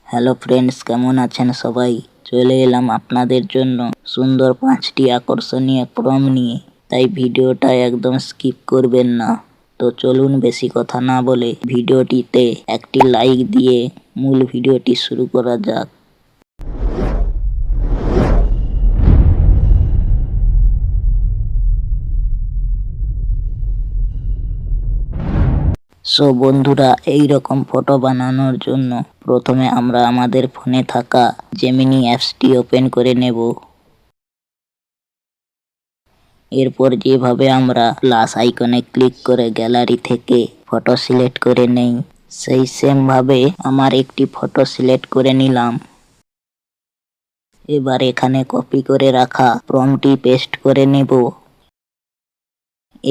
Hello friends, কেমন আছেন সবাই? চলে এলাম আপনাদের জন্য সুন্দর 5টি আকর্ষণীয় প্রম নিয়ে। তাই ভিডিওটা একদম স্কিপ করবেন না। তো চলুন বেশি কথা না বলে ভিডিওটিতে একটি লাইক দিয়ে মূল ভিডিওটি শুরু করা যাক। সো বন্ধুরা, এই রকম ফটো বানানোর জন্য প্রথমে আমরা আমাদের ফোনে থাকা জেমিনি অ্যাপসটি ওপেন করে নেব। এরপর যেভাবে আমরা প্লাস আইকনে ক্লিক করে গ্যালারি থেকে ফটো সিলেক্ট করে নেই, সেই সেম ভাবে আমার একটি ফটো সিলেক্ট করে নিলাম। এবার এখানে কপি করে রাখা প্রম্পটটি পেস্ট করে নেব।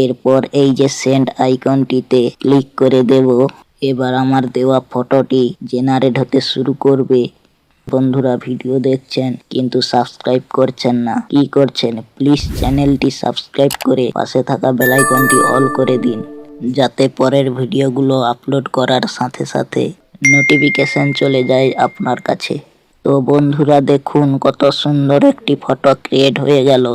এরপর এই যে সেন্ড আইকনটিতে ক্লিক করে দেব। এবার আমার দেওয়া ফটোটি জেনারেট হতে শুরু করবে। বন্ধুরা, ভিডিও দেখছেন কিন্তু সাবস্ক্রাইব করছেন না, কি করছেন? প্লিজ চ্যানেলটি সাবস্ক্রাইব করে পাশে থাকা বেল আইকনটি অল করে দিন, যাতে পরের ভিডিওগুলো আপলোড করার সাথে সাথে নোটিফিকেশন চলে যায় আপনার কাছে। তো বন্ধুরা, দেখুন কত সুন্দর একটি ফটো ক্রিয়েট হয়ে গেল।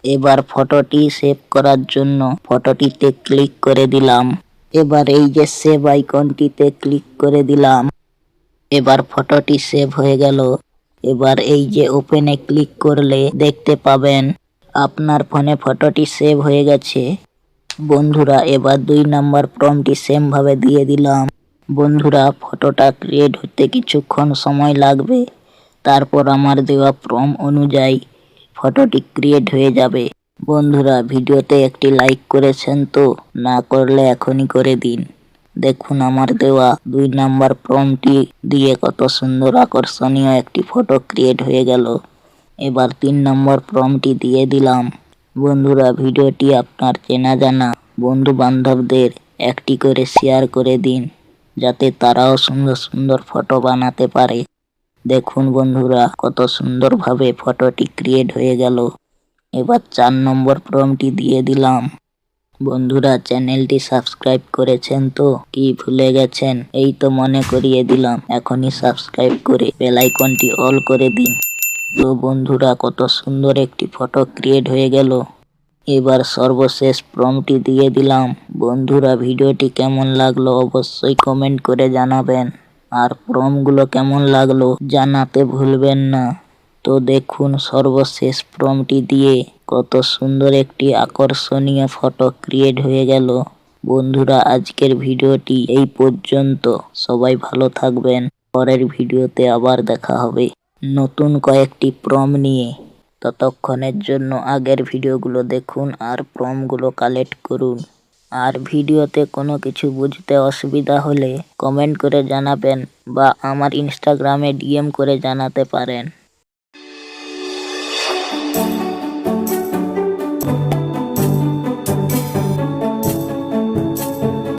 এবার ফটোটি সেভ করার জন্য ফটোটিতে ক্লিক করে দিলাম। এবার এই যে সেভ আইকনটিতে ক্লিক করে দিলাম। এবার ফটোটি সেভ হয়ে গেল। এবার এই যে ওপেনে ক্লিক করলে দেখতে পাবেন আপনার ফোনে ফটোটি সেভ হয়ে গেছে। বন্ধুরা, এবার 2 নাম্বার প্রম্পটটি সেম ভাবে দিয়ে দিলাম। বন্ধুরা, ফটোটা ক্রিয়েট হতে কিছুক্ষণ সময় লাগবে। তারপর আমার দেওয়া প্রম্পট অনুযায়ী ফটোটি ক্রিয়েট হয়ে যাবে। বন্ধুরা, ভিডিওতে একটি লাইক করেছেন তো? না করলে এখনই করে দিন। দেখুন আমার দেওয়া 2 নাম্বার প্রম্পটটি দিয়ে কত সুন্দর আকর্ষণীয় একটি ফটো ক্রিয়েট হয়ে গেল। এবার 3 নম্বর প্রম্পটটি দিয়ে দিলাম। বন্ধুরা, ভিডিওটি আপনার চেনা জানা বন্ধু বান্ধবদের একটি করে শেয়ার করে দিন, যাতে তারাও সুন্দর সুন্দর ফটো বানাতে পারে। দেখুন বন্ধুরা, কত সুন্দরভাবে ফটোটি ক্রিয়েট হয়ে গেল। এবার 4 নম্বর প্রম্পটটি দিয়ে দিলাম। বন্ধুরা, চ্যানেলটি সাবস্ক্রাইব করেছেন তো? কি ভুলে গেছেন? এই তো মনে করিয়ে দিলাম, এখনই সাবস্ক্রাইব করে বেল আইকনটি অল করে দিন। তো বন্ধুরা, কত সুন্দর একটি ফটো ক্রিয়েট হয়ে গেল। এবার সর্বশেষ প্রম্পটটি দিয়ে দিলাম। বন্ধুরা, ভিডিওটি কেমন লাগলো অবশ্যই কমেন্ট করে জানাবেন, আর প্রম্পটগুলো কেমন লাগলো জানাতে ভুলবেন না। তো দেখুন সর্বশেষ প্রম্পটটি দিয়ে কত সুন্দর একটি আকর্ষণীয় ফটো ক্রিয়েট হয়ে গেল। বন্ধুরা, আজকের ভিডিওটি এই পর্যন্ত। সবাই ভালো থাকবেন। পরের ভিডিওতে আবার দেখা হবে নতুন কয়েকটি প্রম্পট নিয়ে। ততক্ষণের জন্য আগের ভিডিওগুলো দেখুন আর প্রম্পটগুলো কালেক্ট করুন। আর ভিডিওতে কোনো কিছু বুঝতে অসুবিধা হলে কমেন্ট করে জানাবেন বা আমার ইনস্টাগ্রামে ডিএম করে জানাতে পারেন।